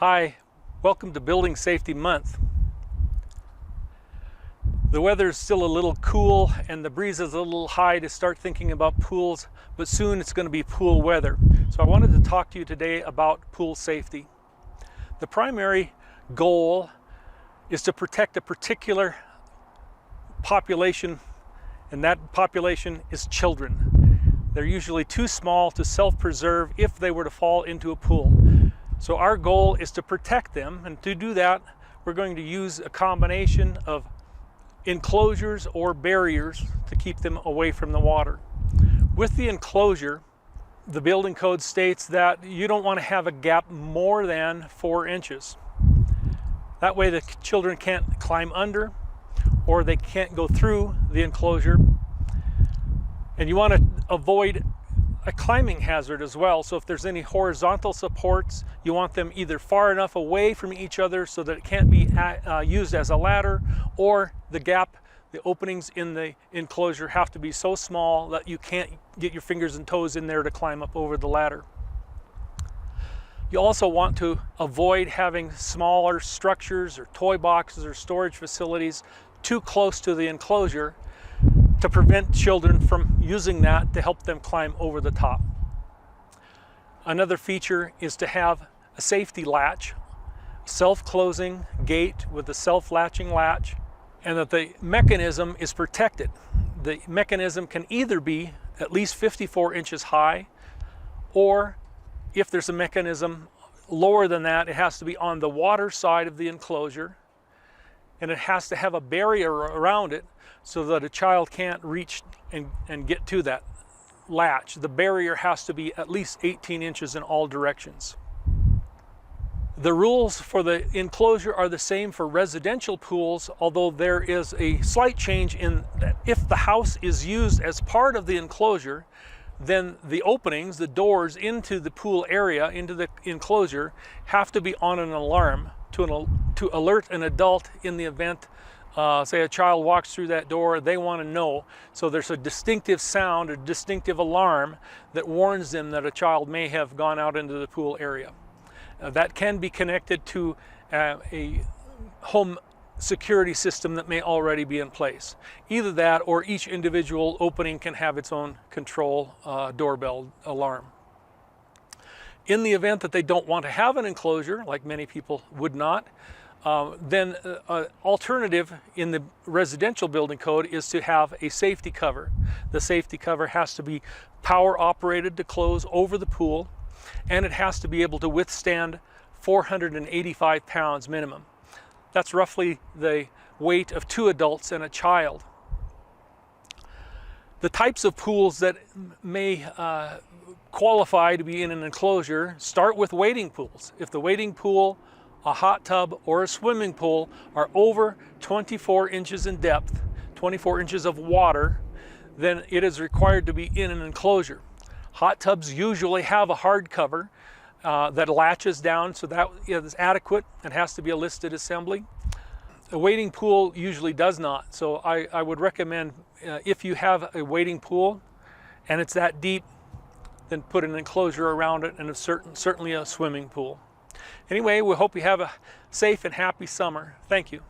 Hi, welcome to Building Safety Month. The weather is still a little cool and the breeze is a little high to start thinking about pools, but soon it's going to be pool weather. So I wanted to talk to you today about pool safety. The primary goal is to protect a particular population, and that population is children. They're usually too small to self-preserve if they were to fall into a pool. So our goal is to protect them, and to do that we're going to use a combination of enclosures or barriers to keep them away from the water. With the enclosure, the building code states that you don't want to have a gap more than 4 inches. That way the children can't climb under or they can't go through the enclosure. And you want to avoid a climbing hazard as well. So if there's any horizontal supports, you want them either far enough away from each other so that it can't be used as a ladder, or the gap, the openings in the enclosure have to be so small that you can't get your fingers and toes in there to climb up over the ladder. You also want to avoid having smaller structures or toy boxes or storage facilities too close to the enclosure to prevent children from using that to help them climb over the top. Another feature is to have a safety latch, self-closing gate with a self-latching latch, and that the mechanism is protected. The mechanism can either be at least 54 inches high, or if there's a mechanism lower than that, it has to be on the water side of the enclosure, and it has to have a barrier around it so that a child can't reach and get to that latch. The barrier has to be at least 18 inches in all directions. The rules for the enclosure are the same for residential pools, although there is a slight change in that if the house is used as part of the enclosure, then the openings, the doors into the pool area, into the enclosure, have to be on an alarm to alert an adult in the event, say a child walks through that door, they want to know. So there's a distinctive sound, a distinctive alarm that warns them that a child may have gone out into the pool area. That can be connected to a home security system that may already be in place. Either that, or each individual opening can have its own control doorbell alarm. In the event that they don't want to have an enclosure, like many people would not, then an alternative in the residential building code is to have a safety cover. The safety cover has to be power operated to close over the pool, and it has to be able to withstand 485 pounds minimum. That's roughly the weight of 2 adults and a child. The types of pools that may qualify to be in an enclosure start with wading pools. If the wading pool, a hot tub, or a swimming pool are over 24 inches in depth, 24 inches of water, then it is required to be in an enclosure. Hot tubs usually have a hard cover that latches down, so that is adequate. It has to be a listed assembly. A wading pool usually does not, so I would recommend if you have a wading pool and it's that deep, then put an enclosure around it, and certainly a swimming pool. Anyway, we hope you have a safe and happy summer. Thank you.